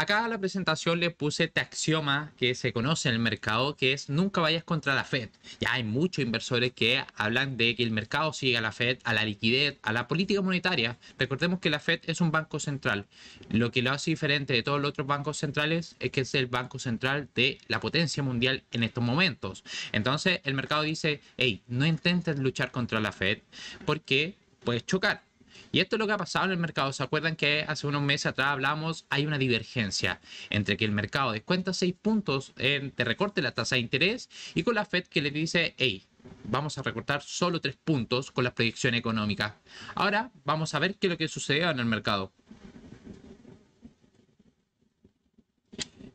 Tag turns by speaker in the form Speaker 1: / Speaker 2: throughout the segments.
Speaker 1: acá a la presentación le puse este axioma que se conoce en el mercado, que es nunca vayas contra la Fed. Ya hay muchos inversores que hablan de que el mercado sigue a la Fed, a la liquidez, a la política monetaria. Recordemos que la Fed es un banco central. Lo que lo hace diferente de todos los otros bancos centrales es que es el banco central de la potencia mundial en estos momentos. Entonces el mercado dice, hey, no intentes luchar contra la Fed porque puedes chocar. Y esto es lo que ha pasado en el mercado. ¿Se acuerdan que hace unos meses atrás hablamos? Hay una divergencia entre que el mercado descuenta 6 puntos de recorte de la tasa de interés y con la Fed que le dice, hey, vamos a recortar solo 3 puntos con la proyección económica. Ahora vamos a ver qué es lo que sucedió en el mercado.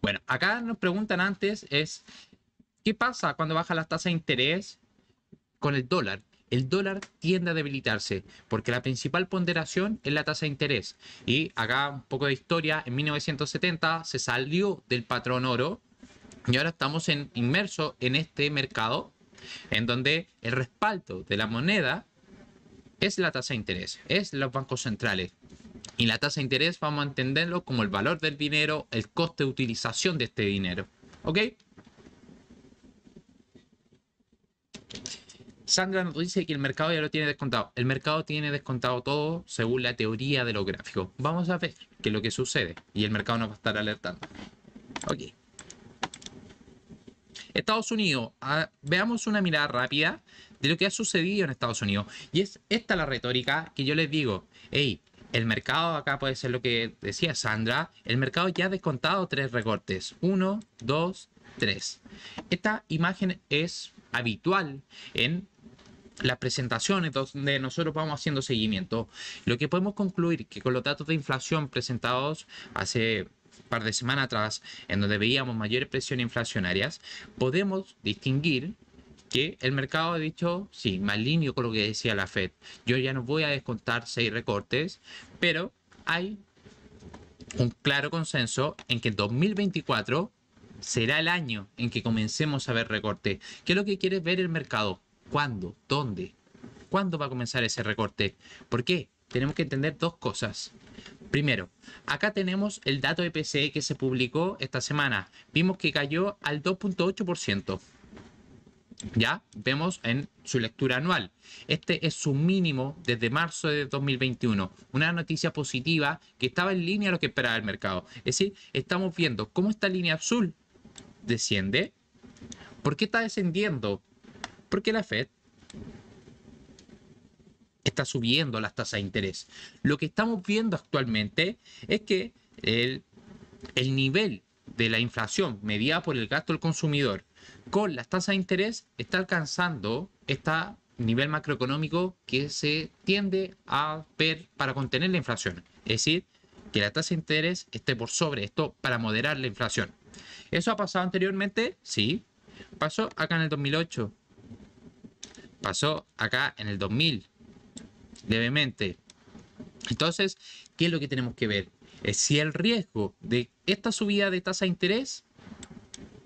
Speaker 1: Bueno, acá nos preguntan antes es, ¿qué pasa cuando baja la tasa de interés con el dólar? El dólar tiende a debilitarse porque la principal ponderación es la tasa de interés. Y acá un poco de historia, en 1970 se salió del patrón oro y ahora estamos inmersos en este mercado en donde el respaldo de la moneda es la tasa de interés, es los bancos centrales. Y la tasa de interés vamos a entenderlo como el valor del dinero, el coste de utilización de este dinero. ¿Ok? Sandra nos dice que el mercado ya lo tiene descontado. El mercado tiene descontado todo según la teoría de los gráficos. Vamos a ver qué es lo que sucede y el mercado nos va a estar alertando. Ok. Estados Unidos. Veamos una mirada rápida de lo que ha sucedido en Estados Unidos. Y es esta la retórica que yo les digo. Hey, el mercado acá puede ser lo que decía Sandra. El mercado ya ha descontado 3 recortes. 1, 2, 3. Esta imagen es habitual en las presentaciones donde nosotros vamos haciendo seguimiento. Lo que podemos concluir que con los datos de inflación presentados hace un par de semanas atrás, en donde veíamos mayores presiones inflacionarias, podemos distinguir que el mercado ha dicho, sí, me alineo con lo que decía la Fed. Yo ya no voy a descontar 6 recortes, pero hay un claro consenso en que en 2024 será el año en que comencemos a ver recorte. ¿Qué es lo que quiere ver el mercado? ¿Cuándo? ¿Dónde? ¿Cuándo va a comenzar ese recorte? ¿Por qué? Tenemos que entender dos cosas. Primero, acá tenemos el dato de PCE que se publicó esta semana. Vimos que cayó al 2.8%. Ya vemos en su lectura anual. Este es su mínimo desde marzo de 2021. Una noticia positiva que estaba en línea a lo que esperaba el mercado. Es decir, estamos viendo cómo esta línea azul desciende. ¿Por qué está descendiendo? Porque la Fed está subiendo las tasas de interés. Lo que estamos viendo actualmente es que el nivel de la inflación medida por el gasto del consumidor con las tasas de interés está alcanzando este nivel macroeconómico que se tiende a ver para contener la inflación. Es decir, que la tasa de interés esté por sobre esto para moderar la inflación. ¿Eso ha pasado anteriormente? Sí. Pasó acá en el 2008. Pasó acá en el 2000. Levemente. Entonces, ¿qué es lo que tenemos que ver? Es si el riesgo de esta subida de tasa de interés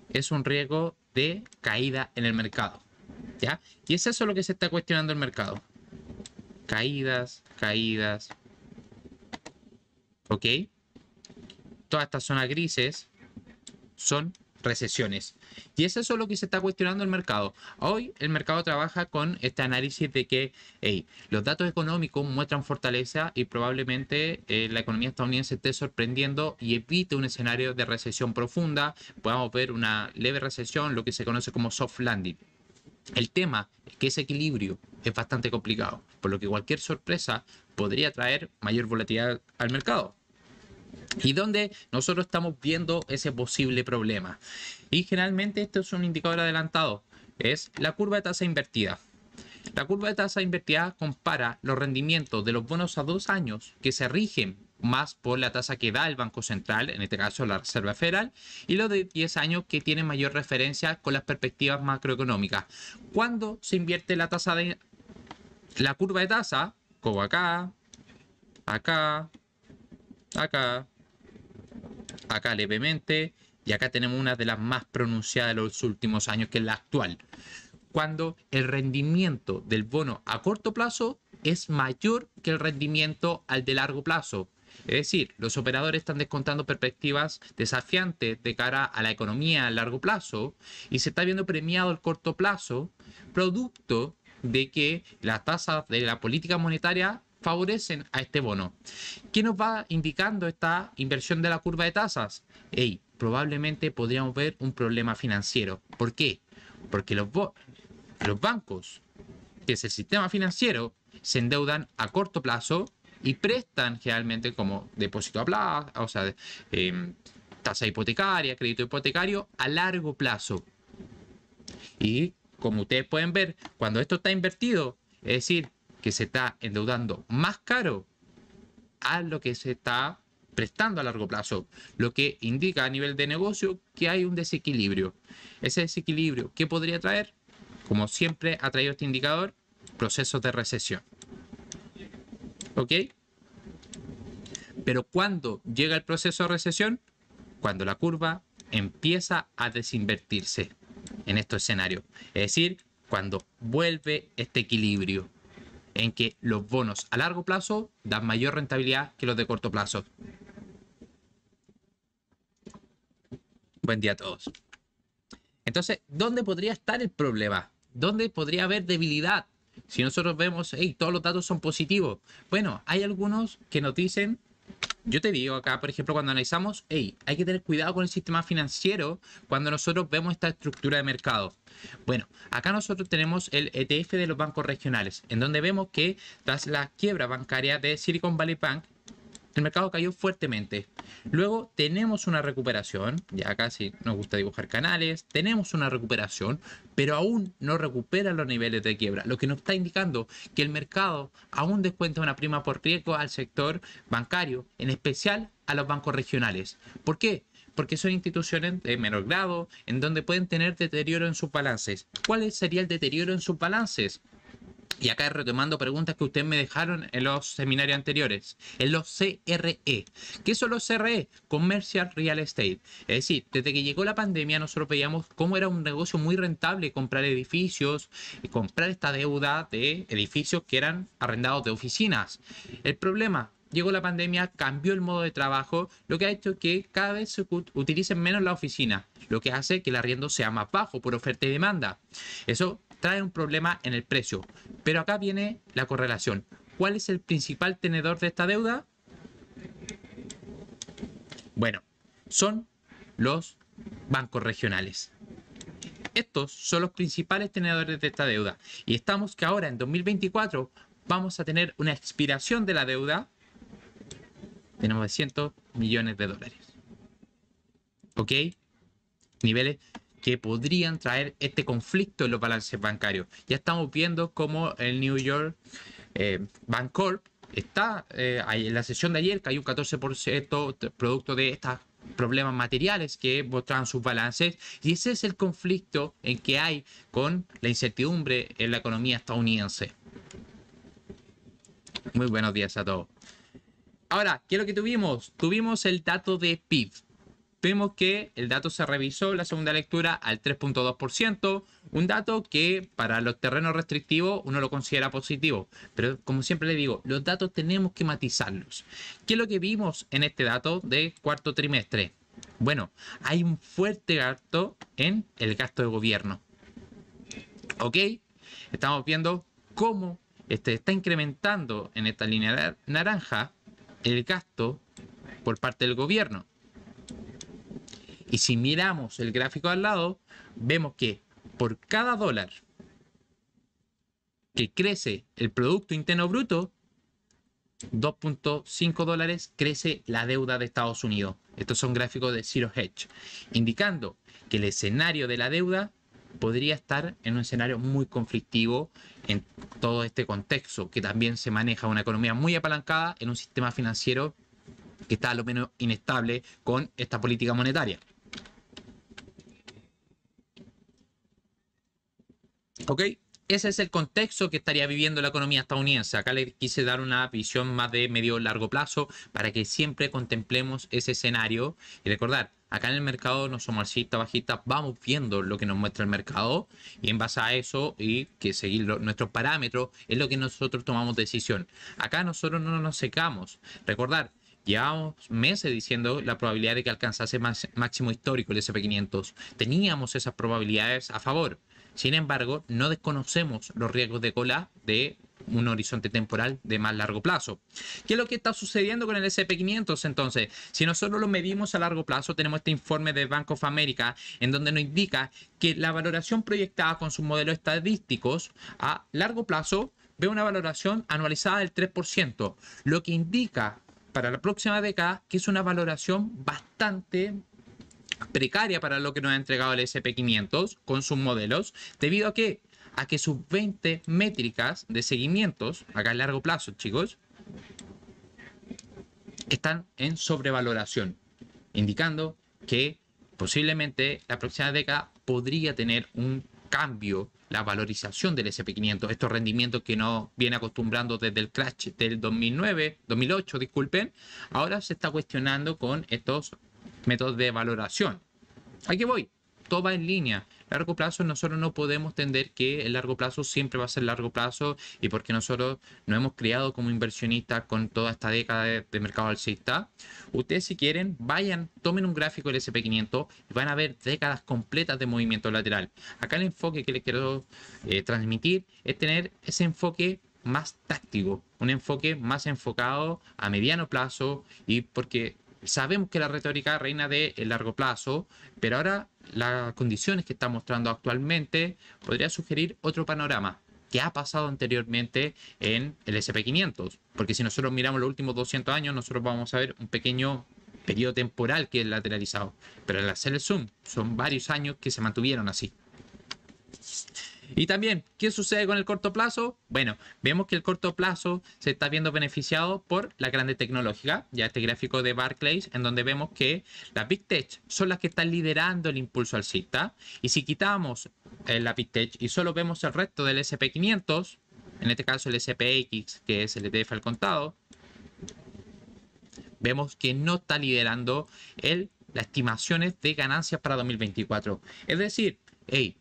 Speaker 1: es un riesgo de caída en el mercado. ¿Ya? Y es eso lo que se está cuestionando el mercado. Caídas, caídas. ¿Ok? Todas estas zonas grises son recesiones. Y es eso lo que se está cuestionando el mercado. Hoy el mercado trabaja con este análisis de que los datos económicos muestran fortaleza y probablemente la economía estadounidense esté sorprendiendo y evite un escenario de recesión profunda. Podamos ver una leve recesión, lo que se conoce como soft landing. El tema es que ese equilibrio es bastante complicado, por lo que cualquier sorpresa podría traer mayor volatilidad al mercado. Y donde nosotros estamos viendo ese posible problema. Y generalmente esto es un indicador adelantado. Es la curva de tasa invertida. La curva de tasa invertida compara los rendimientos de los bonos a 2 años que se rigen más por la tasa que da el Banco Central, en este caso la Reserva Federal, y los de 10 años que tienen mayor referencia con las perspectivas macroeconómicas. ¿Cuándo se invierte la tasa de la curva de tasa? Como acá, acá, acá, acá levemente, y acá tenemos una de las más pronunciadas de los últimos años, que es la actual. Cuando el rendimiento del bono a corto plazo es mayor que el rendimiento al de largo plazo. Es decir, los operadores están descontando perspectivas desafiantes de cara a la economía a largo plazo y se está viendo premiado el corto plazo, producto de que las tasas de la política monetaria favorecen a este bono. ¿Qué nos va indicando esta inversión de la curva de tasas? Hey, probablemente podríamos ver un problema financiero. ¿Por qué? Porque los bancos, que es el sistema financiero, se endeudan a corto plazo y prestan generalmente como depósito a plazo, o sea, tasa hipotecaria, crédito hipotecario a largo plazo. Y como ustedes pueden ver, cuando esto está invertido, es decir, que se está endeudando más caro a lo que se está prestando a largo plazo, lo que indica a nivel de negocio que hay un desequilibrio. Ese desequilibrio, ¿qué podría traer? Como siempre ha traído este indicador, procesos de recesión. ¿Ok? Pero ¿cuándo llega el proceso de recesión? Cuando la curva empieza a desinvertirse en estos escenarios. Es decir, cuando vuelve este equilibrio en que los bonos a largo plazo dan mayor rentabilidad que los de corto plazo. Buen día a todos. Entonces, ¿dónde podría estar el problema? ¿Dónde podría haber debilidad? Si nosotros vemos, hey, todos los datos son positivos. Bueno, hay algunos que nos dicen, yo te digo acá, por ejemplo, cuando analizamos, hey, hay que tener cuidado con el sistema financiero cuando nosotros vemos esta estructura de mercado. Bueno, acá nosotros tenemos el ETF de los bancos regionales, en donde vemos que tras la quiebra bancaria de Silicon Valley Bank, el mercado cayó fuertemente. Luego tenemos una recuperación, ya casi nos gusta dibujar canales, tenemos una recuperación, pero aún no recupera los niveles de quiebra, lo que nos está indicando que el mercado aún descuenta una prima por riesgo al sector bancario, en especial a los bancos regionales. ¿Por qué? Porque son instituciones de menor grado, en donde pueden tener deterioro en sus balances. ¿Cuál sería el deterioro en sus balances? Y acá retomando preguntas que ustedes me dejaron en los seminarios anteriores, en los CRE. ¿Qué son los CRE? Commercial Real Estate. Es decir, desde que llegó la pandemia nosotros veíamos cómo era un negocio muy rentable comprar edificios y comprar esta deuda de edificios que eran arrendados de oficinas. El problema, llegó la pandemia, cambió el modo de trabajo, lo que ha hecho que cada vez se utilicen menos la oficina, lo que hace que el arriendo sea más bajo por oferta y demanda. Eso trae un problema en el precio. Pero acá viene la correlación. ¿Cuál es el principal tenedor de esta deuda? Bueno, son los bancos regionales. Estos son los principales tenedores de esta deuda. Y estamos que ahora en 2024 vamos a tener una expiración de la deuda de 900 millones de dólares. ¿Ok? Niveles que podrían traer este conflicto en los balances bancarios. Ya estamos viendo cómo el New York Bancorp está en la sesión de ayer cayó un 14% producto de estos problemas materiales que mostraban sus balances, y ese es el conflicto en que hay con la incertidumbre en la economía estadounidense. Muy buenos días a todos. Ahora, ¿qué es lo que tuvimos? Tuvimos el dato de PIB. Vemos que el dato se revisó en la segunda lectura al 3.2%, un dato que para los terrenos restrictivos uno lo considera positivo, pero como siempre le digo, los datos tenemos que matizarlos. ¿Qué es lo que vimos en este dato de cuarto trimestre? Bueno, hay un fuerte gasto en el gasto de gobierno. ¿Ok? Estamos viendo cómo está incrementando en esta línea naranja el gasto por parte del gobierno. Y si miramos el gráfico al lado, vemos que por cada dólar que crece el Producto Interno Bruto, 2.5 dólares crece la deuda de Estados Unidos. Estos son gráficos de Zero Hedge, indicando que el escenario de la deuda podría estar en un escenario muy conflictivo en todo este contexto, que también se maneja una economía muy apalancada en un sistema financiero que está a lo menos inestable con esta política monetaria. ¿Ok? ese es el contexto que estaría viviendo la economía estadounidense. Acá le quise dar una visión más de medio largo plazo para que siempre contemplemos ese escenario y recordar, acá en el mercado no somos alcistas, bajistas, vamos viendo lo que nos muestra el mercado y en base a eso y que seguir nuestros parámetros es lo que nosotros tomamos decisión. Acá nosotros no nos secamos. Recordar, llevamos meses diciendo la probabilidad de que alcanzase máximo histórico el S&P 500. Teníamos esas probabilidades a favor. Sin embargo, no desconocemos los riesgos de cola de un horizonte temporal de más largo plazo. ¿Qué es lo que está sucediendo con el S&P 500 entonces? Si nosotros lo medimos a largo plazo, tenemos este informe de Bank of America en donde nos indica que la valoración proyectada con sus modelos estadísticos a largo plazo ve una valoración anualizada del 3%, lo que indica para la próxima década que es una valoración bastante precaria para lo que nos ha entregado el S&P 500 con sus modelos, debido a que sus 20 métricas de seguimientos, acá a largo plazo, chicos, están en sobrevaloración, indicando que posiblemente la próxima década podría tener un cambio la valorización del S&P 500, estos rendimientos que nos viene acostumbrando desde el crash del 2008, disculpen, ahora se está cuestionando con estos métodos de valoración. ¿A qué voy? Todo va en línea. Largo plazo, nosotros no podemos entender que el largo plazo siempre va a ser largo plazo y porque nosotros nos hemos criado como inversionistas con toda esta década de mercado alcista. Ustedes si quieren, vayan, tomen un gráfico del S&P 500 y van a ver décadas completas de movimiento lateral. Acá el enfoque que les quiero transmitir es tener ese enfoque más táctico, un enfoque más enfocado a mediano plazo y porque sabemos que la retórica reina de el largo plazo, pero ahora las condiciones que está mostrando actualmente podría sugerir otro panorama que ha pasado anteriormente en el S&P 500. Porque si nosotros miramos los últimos 200 años, nosotros vamos a ver un pequeño periodo temporal que es lateralizado. Pero al hacer el zoom, son varios años que se mantuvieron así. Y también, ¿qué sucede con el corto plazo? Bueno, vemos que el corto plazo se está viendo beneficiado por la grande tecnológica, ya este gráfico de Barclays, en donde vemos que las Big Tech son las que están liderando el impulso alcista. Y si quitamos la Big Tech y solo vemos el resto del S&P 500, en este caso el SPX, que es el ETF al contado, vemos que no está liderando las estimaciones de ganancias para 2024. Es decir, hey,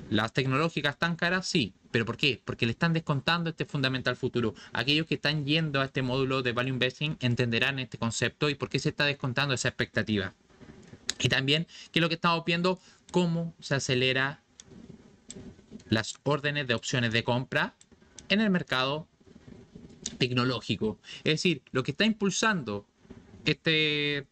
Speaker 1: las tecnológicas están caras, sí. ¿Pero por qué? Porque le están descontando este fundamental futuro. Aquellos que están yendo a este módulo de Value Investing entenderán este concepto y por qué se está descontando esa expectativa. Y también, ¿qué es lo que estamos viendo? Cómo se acelera las órdenes de opciones de compra en el mercado tecnológico. Es decir, lo que está impulsando este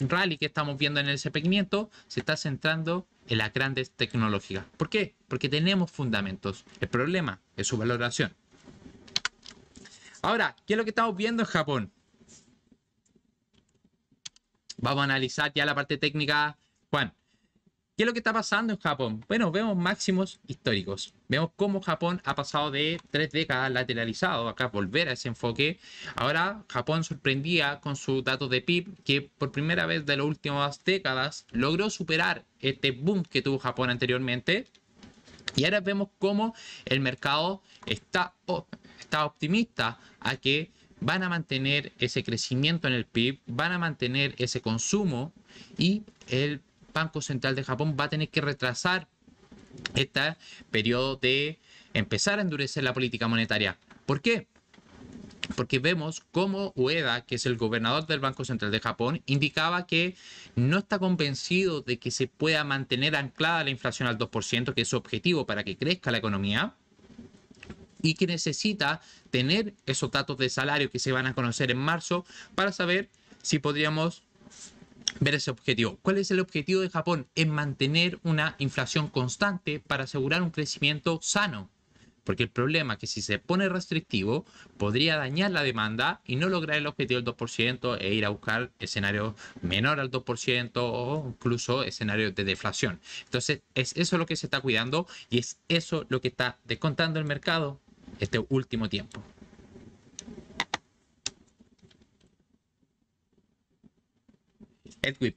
Speaker 1: rally que estamos viendo en el S&P 500 se está centrando en las grandes tecnológicas. ¿Por qué? Porque tenemos fundamentos. El problema es su valoración. Ahora, ¿qué es lo que estamos viendo en Japón? Vamos a analizar ya la parte técnica. Juan, ¿qué es lo que está pasando en Japón? Bueno, vemos máximos históricos. Vemos cómo Japón ha pasado de 3 décadas lateralizado. Acá volver a ese enfoque. Ahora Japón sorprendía con sus datos de PIB que por primera vez de las últimas décadas logró superar este boom que tuvo Japón anteriormente. Y ahora vemos cómo el mercado está optimista a que van a mantener ese crecimiento en el PIB, van a mantener ese consumo y el Banco Central de Japón va a tener que retrasar este periodo de empezar a endurecer la política monetaria. ¿Por qué? Porque vemos cómo Ueda, que es el gobernador del Banco Central de Japón, indicaba que no está convencido de que se pueda mantener anclada la inflación al 2%, que es su objetivo para que crezca la economía, y que necesita tener esos datos de salario que se van a conocer en marzo para saber si podríamos ver ese objetivo. ¿Cuál es el objetivo de Japón? Es mantener una inflación constante para asegurar un crecimiento sano. Porque el problema es que si se pone restrictivo, podría dañar la demanda y no lograr el objetivo del 2% e ir a buscar escenarios menor al 2% o incluso escenarios de deflación. Entonces, es eso lo que se está cuidando y es eso lo que está descontando el mercado este último tiempo. Edwin,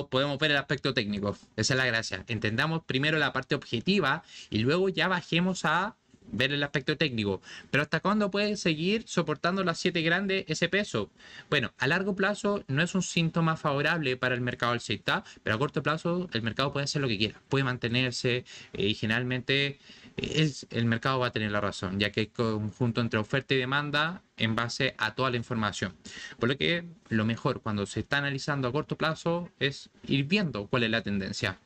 Speaker 1: podemos ver el aspecto técnico. Esa es la gracia. Entendamos primero la parte objetiva y luego ya bajemos a ver el aspecto técnico. Pero ¿hasta cuándo puede seguir soportando las 7 grandes ese peso? Bueno, a largo plazo no es un síntoma favorable para el mercado alcista, pero a corto plazo el mercado puede hacer lo que quiera, puede mantenerse y generalmente el mercado va a tener la razón, ya que hay conjunto entre oferta y demanda en base a toda la información. Por lo que lo mejor cuando se está analizando a corto plazo es ir viendo cuál es la tendencia.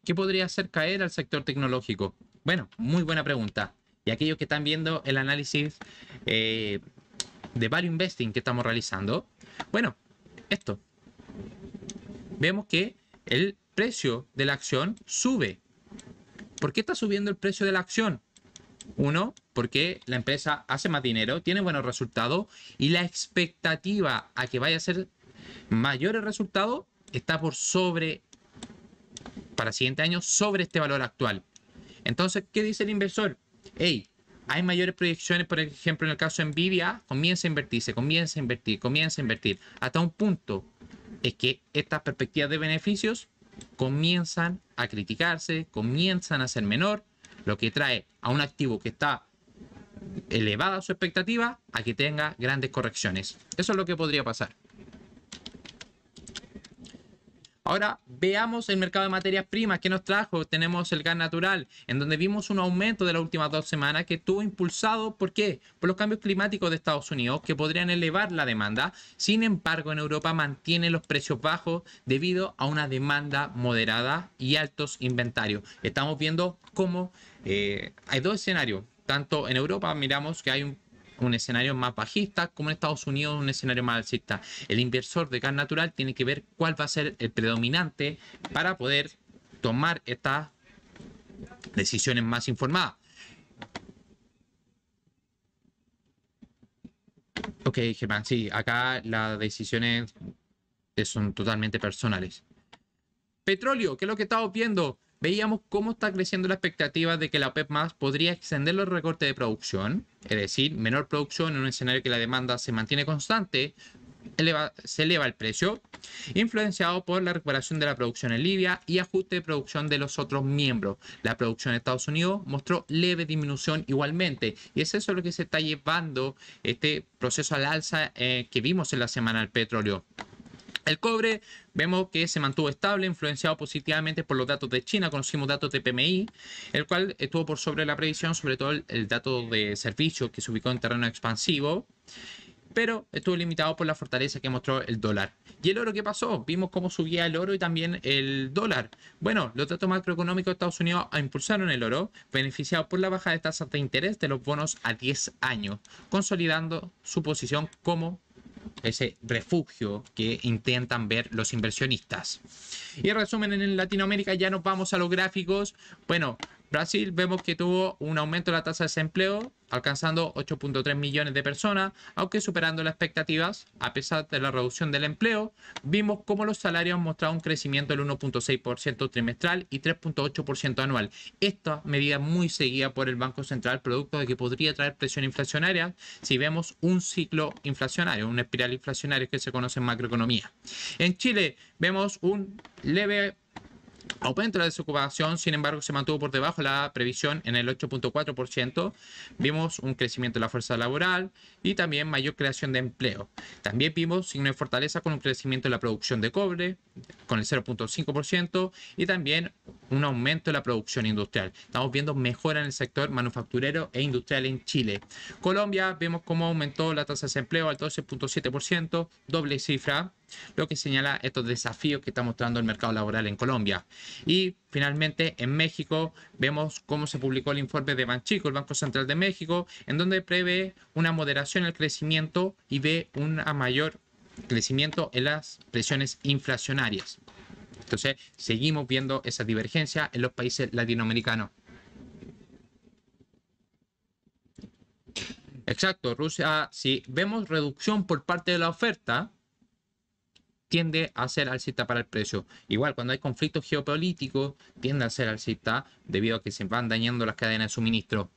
Speaker 1: ¿Qué podría hacer caer al sector tecnológico? Bueno, muy buena pregunta. Y aquellos que están viendo el análisis de value investing que estamos realizando, bueno, esto. Vemos que el precio de la acción sube. ¿Por qué está subiendo el precio de la acción? Uno, porque la empresa hace más dinero, tiene buenos resultados y la expectativa a que vaya a ser mayores resultados está por sobre, para el siguiente año, sobre este valor actual. Entonces, ¿qué dice el inversor? Hey, hay mayores proyecciones, por ejemplo, en el caso de Nvidia, comienza a invertirse, comienza a invertir, comienza a invertir, hasta un punto es que estas perspectivas de beneficios comienzan a criticarse, comienzan a ser menor, lo que trae a un activo que está elevada su expectativa a que tenga grandes correcciones. Eso es lo que podría pasar. Ahora veamos el mercado de materias primas que nos trajo. Tenemos el gas natural, en donde vimos un aumento de las últimas 2 semanas que estuvo impulsado, ¿por qué? Por los cambios climáticos de Estados Unidos que podrían elevar la demanda. Sin embargo, en Europa mantiene los precios bajos debido a una demanda moderada y altos inventarios. Estamos viendo cómo hay dos escenarios. Tanto en Europa miramos que hay un escenario más bajista, como en Estados Unidos un escenario más alcista. El inversor de gas natural tiene que ver cuál va a ser el predominante para poder tomar estas decisiones más informadas. Ok, Germán, sí, acá las decisiones son totalmente personales. Petróleo, ¿qué es lo que estamos viendo? Veíamos cómo está creciendo la expectativa de que la OPEP más podría extender los recortes de producción, es decir, menor producción en un escenario que la demanda se mantiene constante, se eleva el precio, influenciado por la recuperación de la producción en Libia y ajuste de producción de los otros miembros. La producción en Estados Unidos mostró leve disminución igualmente, y es eso lo que se está llevando este proceso al alza que vimos en la semana del petróleo. El cobre vemos que se mantuvo estable, influenciado positivamente por los datos de China. Conocimos datos de PMI, el cual estuvo por sobre la previsión, sobre todo el dato de servicios que se ubicó en terreno expansivo, pero estuvo limitado por la fortaleza que mostró el dólar. ¿Y el oro qué pasó? Vimos cómo subía el oro y también el dólar. Bueno, los datos macroeconómicos de Estados Unidos impulsaron el oro, beneficiado por la baja de tasas de interés de los bonos a 10 años, consolidando su posición como ese refugio que intentan ver los inversionistas. Y en resumen, en Latinoamérica ya nos vamos a los gráficos. Bueno, Brasil vemos que tuvo un aumento de la tasa de desempleo, alcanzando 8.3 millones de personas, aunque superando las expectativas, a pesar de la reducción del empleo. Vimos cómo los salarios han mostrado un crecimiento del 1.6% trimestral y 3.8% anual. Esta medida muy seguida por el Banco Central, producto de que podría traer presión inflacionaria si vemos un ciclo inflacionario, una espiral inflacionaria que se conoce en macroeconomía. En Chile vemos un leve aumento de la desocupación, sin embargo, se mantuvo por debajo de la previsión en el 8.4%. Vimos un crecimiento de la fuerza laboral y también mayor creación de empleo. También vimos signos de fortaleza con un crecimiento de la producción de cobre con el 0.5% y también un aumento de la producción industrial. Estamos viendo mejora en el sector manufacturero e industrial en Chile. Colombia, vemos cómo aumentó la tasa de desempleo al 12.7%, doble cifra, lo que señala estos desafíos que está mostrando el mercado laboral en Colombia. Y finalmente en México vemos cómo se publicó el informe de Banxico, el Banco Central de México, en donde prevé una moderación en el crecimiento y ve un mayor crecimiento en las presiones inflacionarias. Entonces seguimos viendo esa divergencia en los países latinoamericanos. Exacto, Rusia, si vemos reducción por parte de la oferta, tiende a ser alcista para el precio. Igual cuando hay conflictos geopolíticos, tiende a ser alcista debido a que se van dañando las cadenas de suministro.